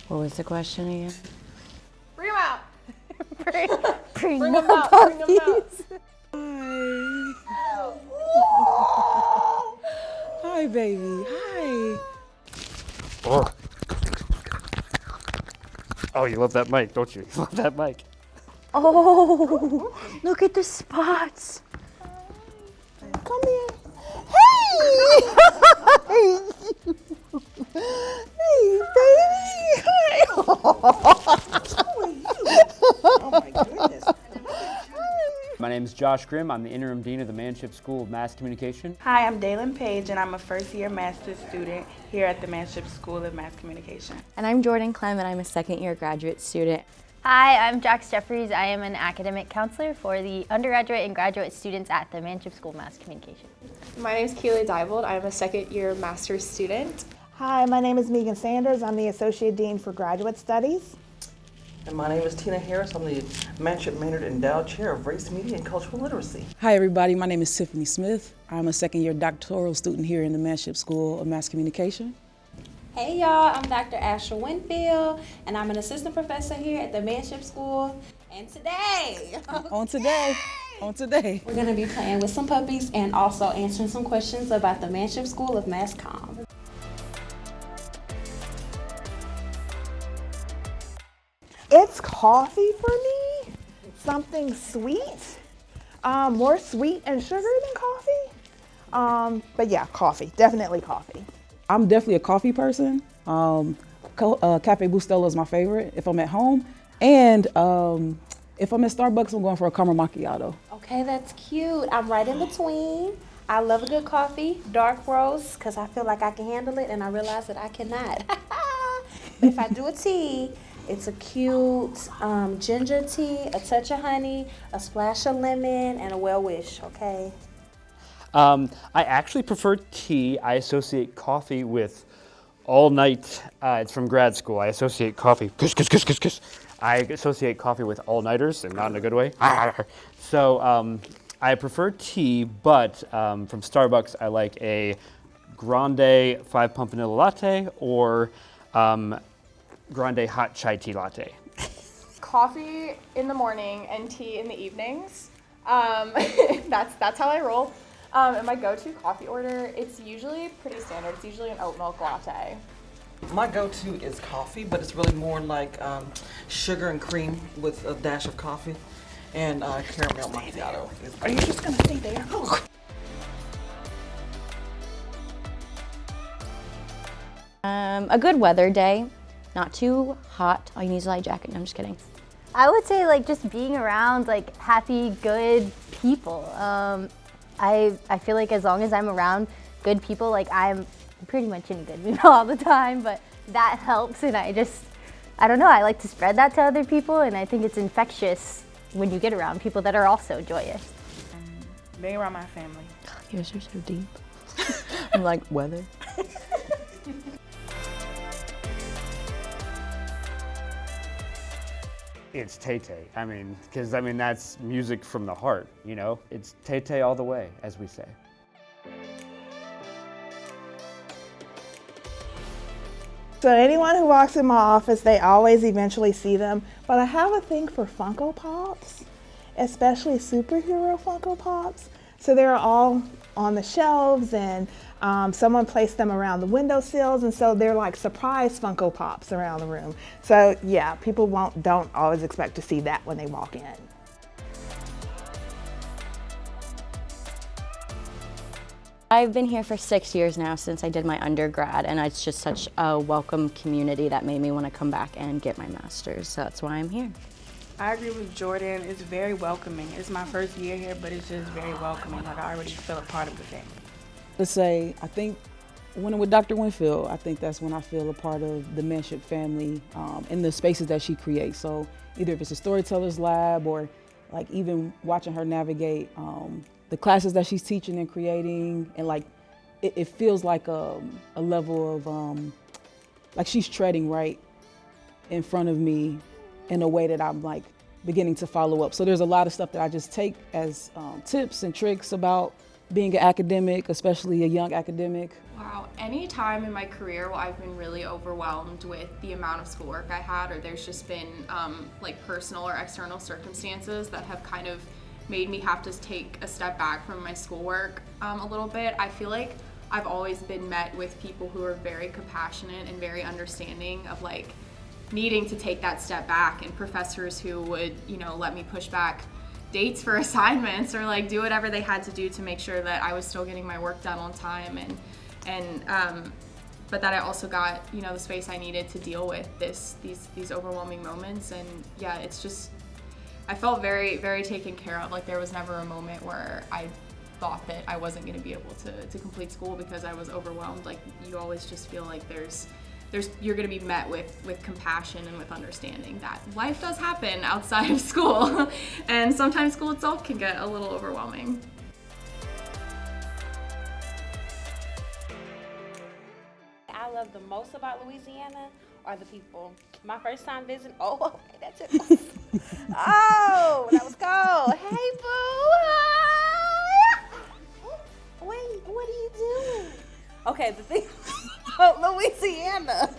What was the question again? Bring them out. Bring Bring them out. Bring them out. Hi, baby. Hi. Oh, you love that mic, don't you? You love that mic. Oh, look at the spots. Come here. Hey! Hey, baby. Hi. How are you? Oh, my goodness. My name is Josh Grimm. I'm the interim dean of the Manship School of Mass Communication. Hi, I'm Dalen Page, and I'm a first-year master's student here at the Manship School of Mass Communication. And I'm Jordan Clem, and I'm a second-year graduate student. Hi, I'm Jax Jeffries. I am an academic counselor for the undergraduate and graduate students at the Manship School of Mass Communication. My name is Keely Diebold. I'm a second-year master's student. Hi, my name is Megan Sanders. I'm the Associate Dean for Graduate Studies. And my name is Tina Harris. I'm the Manship Maynard Endowed Chair of Race, Media, and Cultural Literacy. Hi, everybody. My name is Tiffany Smith. I'm a second-year doctoral student here in the Manship School of Mass Communication. Hey y'all, I'm Dr. Asher Winfield, and I'm an assistant professor here at the Manship School. And today, on today, we're gonna be playing with some puppies and also answering some questions about the Manship School of Mass Comm. It's coffee for me, something sweet, more sweet and sugar than coffee. But yeah, coffee, definitely coffee. I'm definitely a coffee person. Cafe Bustelo is my favorite if I'm at home. And if I'm at Starbucks, I'm going for a caramel macchiato. Okay, that's cute. I'm right in between. I love a good coffee, dark roast, because I feel like I can handle it, and I realize that I cannot. But if I do a tea, it's a cute ginger tea, a touch of honey, a splash of lemon, and a well-wish, okay? I actually prefer tea. I associate coffee with all night. It's from grad school. I associate coffee. I associate coffee with all-nighters, and not in a good way. So I prefer tea, but from Starbucks, I like a grande 5-pump vanilla latte or grande hot chai tea latte. Coffee in the morning and tea in the evenings. That's how I roll. And my go-to coffee order, it's usually pretty standard. It's usually an oat milk latte. My go-to is coffee, but it's really more like sugar and cream with a dash of coffee and caramel macchiato. Are you just gonna stay there? A good weather day, not too hot. All you need is a light jacket. No, I'm just kidding. I would say like just being around like happy, good people. I feel like as long as I'm around good people, like I'm pretty much in a good mood all the time, but that helps, and I don't know, I like to spread that to other people, and I think it's infectious when you get around people that are also joyous. Being around my family. Yours are so deep. I'm like, weather. It's Tay-Tay. Because that's music from the heart, you know? It's Tay-Tay all the way, as we say. So anyone who walks in my office, they always eventually see them. But I have a thing for Funko Pops, especially superhero Funko Pops. So they're all on the shelves, and someone placed them around the windowsills, and so they're like surprise Funko Pops around the room. So yeah, people don't always expect to see that when they walk in. I've been here for 6 years now since I did my undergrad, and it's just such a welcome community that made me want to come back and get my master's. So that's why I'm here. I agree with Jordan. It's very welcoming. It's my first year here, but it's just very welcoming. Like I already feel a part of the family. To say, I think when I'm with Dr. Winfield, I think that's when I feel a part of the Manship family and the spaces that she creates. So either if it's a storyteller's lab or like even watching her navigate the classes that she's teaching and creating, and like it feels like a level of like she's treading right in front of me in a way that I'm like beginning to follow up. So there's a lot of stuff that I just take as tips and tricks about being an academic, especially a young academic? Wow, any time in my career where I've been really overwhelmed with the amount of schoolwork I had, or there's just been like personal or external circumstances that have kind of made me have to take a step back from my schoolwork a little bit, I feel like I've always been met with people who are very compassionate and very understanding of like needing to take that step back, and professors who would, you know, let me push back dates for assignments or like do whatever they had to do to make sure that I was still getting my work done on time, but that I also got, you know, the space I needed to deal with these overwhelming moments. And yeah, it's just, I felt very, very taken care of. Like there was never a moment where I thought that I wasn't going to be able to complete school because I was overwhelmed. Like you always just feel like you're going to be met with compassion and with understanding that life does happen outside of school and sometimes school itself can get a little overwhelming. I love the most about Louisiana are the people. My first time visiting, oh, okay, that took oh, that was cold. Hey, boo, hi. Wait, what are you doing? Okay, the thing about Louisiana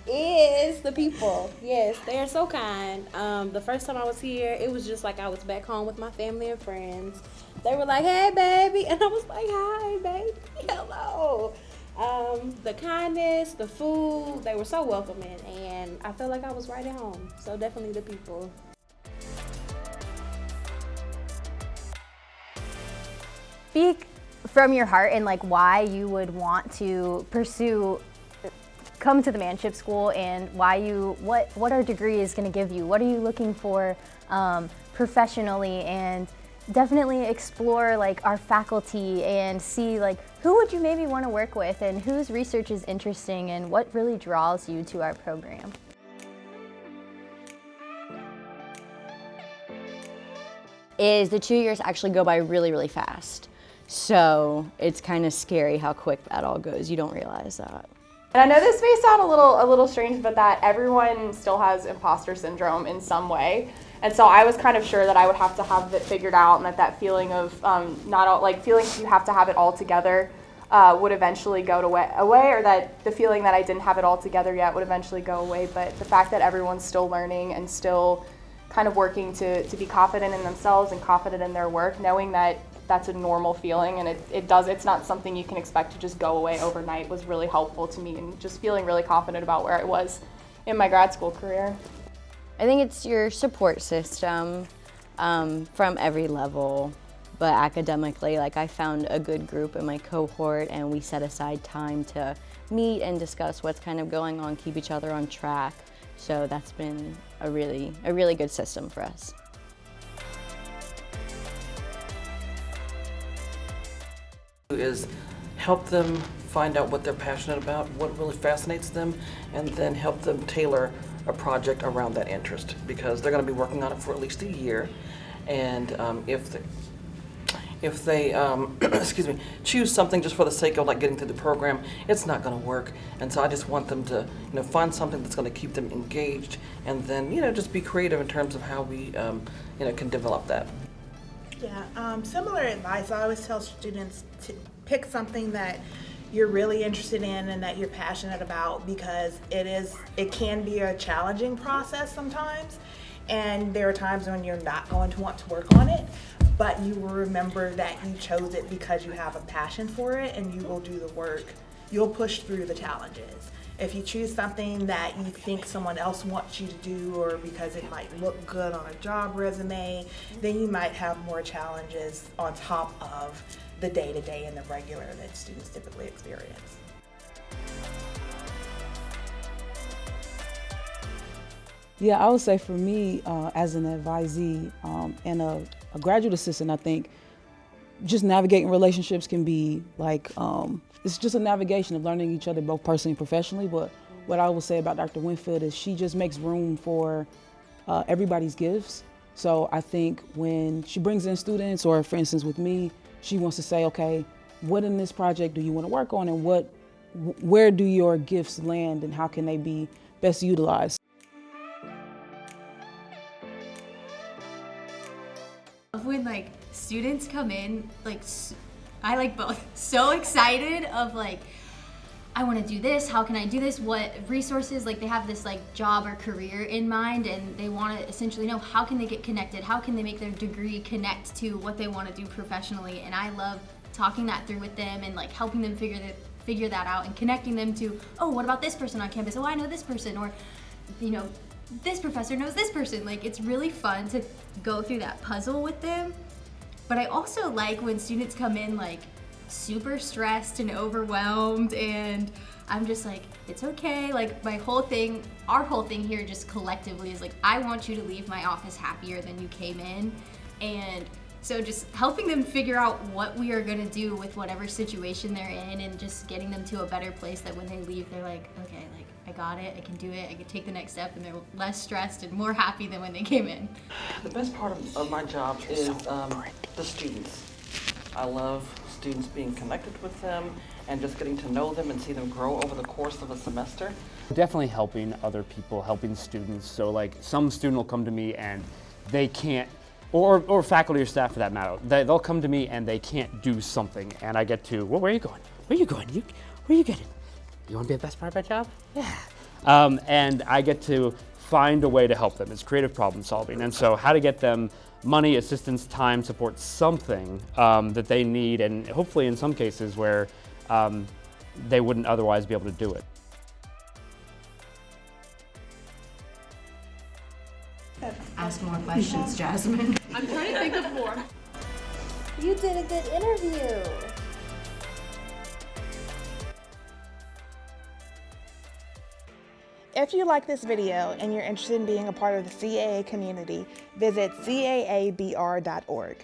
is the people. Yes, they are so kind. The first time I was here, it was just like I was back home with my family and friends. They were like, hey, baby, and I was like, hi, baby, hello. The kindness, the food, they were so welcoming, and I felt like I was right at home. So definitely the people. Speak from your heart and like why you would want to come to the Manship School, and what our degree is going to give you. What are you looking for professionally, and definitely explore like our faculty and see like who would you maybe want to work with and whose research is interesting and what really draws you to our program. Is the 2 years actually go by really, really fast. So it's kind of scary how quick that all goes. You don't realize that. And I know this may sound a little strange, but that everyone still has imposter syndrome in some way. And so I was kind of sure that I would have to have it figured out, and that feeling of feeling you have to have it all together would eventually go away, or that the feeling that I didn't have it all together yet would eventually go away. But the fact that everyone's still learning and still kind of working to be confident in themselves and confident in their work, knowing that that's a normal feeling, and it's not something you can expect to just go away overnight, was really helpful to me, and just feeling really confident about where I was in my grad school career. I think it's your support system from every level, but academically, like I found a good group in my cohort, and we set aside time to meet and discuss what's kind of going on, keep each other on track. So that's been a really good system for us. Is help them find out what they're passionate about, what really fascinates them, and then help them tailor a project around that interest, because they're going to be working on it for at least a year. And if they excuse me, choose something just for the sake of like getting through the program, it's not going to work. And so I just want them to find something that's going to keep them engaged, and then just be creative in terms of how we can develop that. Yeah, similar advice. I always tell students to pick something that you're really interested in and that you're passionate about, because it can be a challenging process sometimes, and there are times when you're not going to want to work on it, but you will remember that you chose it because you have a passion for it, and you will do the work. You'll push through the challenges. If you choose something that you think someone else wants you to do, or because it might look good on a job resume, then you might have more challenges on top of the day-to-day and the regular that students typically experience. Yeah, I would say for me, as an advisee and a graduate assistant, I think just navigating relationships can be like, it's just a navigation of learning each other both personally and professionally. But what I will say about Dr. Winfield is she just makes room for everybody's gifts. So I think when she brings in students, or for instance with me, she wants to say, okay, what in this project do you want to work on, and where do your gifts land, and how can they be best utilized? When like students come in like I like both. So excited of like, I want to do this, how can I do this, what resources, like they have this like job or career in mind and they want to essentially know how can they get connected, how can they make their degree connect to what they want to do professionally, and I love talking that through with them and like helping them figure that out and connecting them to, oh, what about this person on campus, oh, I know this person, or you know, this professor knows this person. Like it's really fun to go through that puzzle with them. But I also like when students come in like super stressed and overwhelmed, and I'm just like, it's okay. Like our whole thing here just collectively is like, I want you to leave my office happier than you came in. And so just helping them figure out what we are gonna do with whatever situation they're in and just getting them to a better place that when they leave, they're like, okay, like I got it, I can do it, I can take the next step, and they're less stressed and more happy than when they came in. The best part of my job is the students. I love students being connected with them and just getting to know them and see them grow over the course of a semester. Definitely helping other people, helping students. So like some student will come to me and they can't, or faculty or staff for that matter, they'll come to me and they can't do something, and I get to, well, where are you going? Where are you going? Where are you getting? You want to be the best part of my job? Yeah. And I get to find a way to help them. It's creative problem solving. And so how to get them money, assistance, time, support, something that they need, and hopefully in some cases where they wouldn't otherwise be able to do it. Ask more questions, Jasmine. I'm trying to think of more. You did a good interview. If you like this video and you're interested in being a part of the CAA community, visit caabr.org.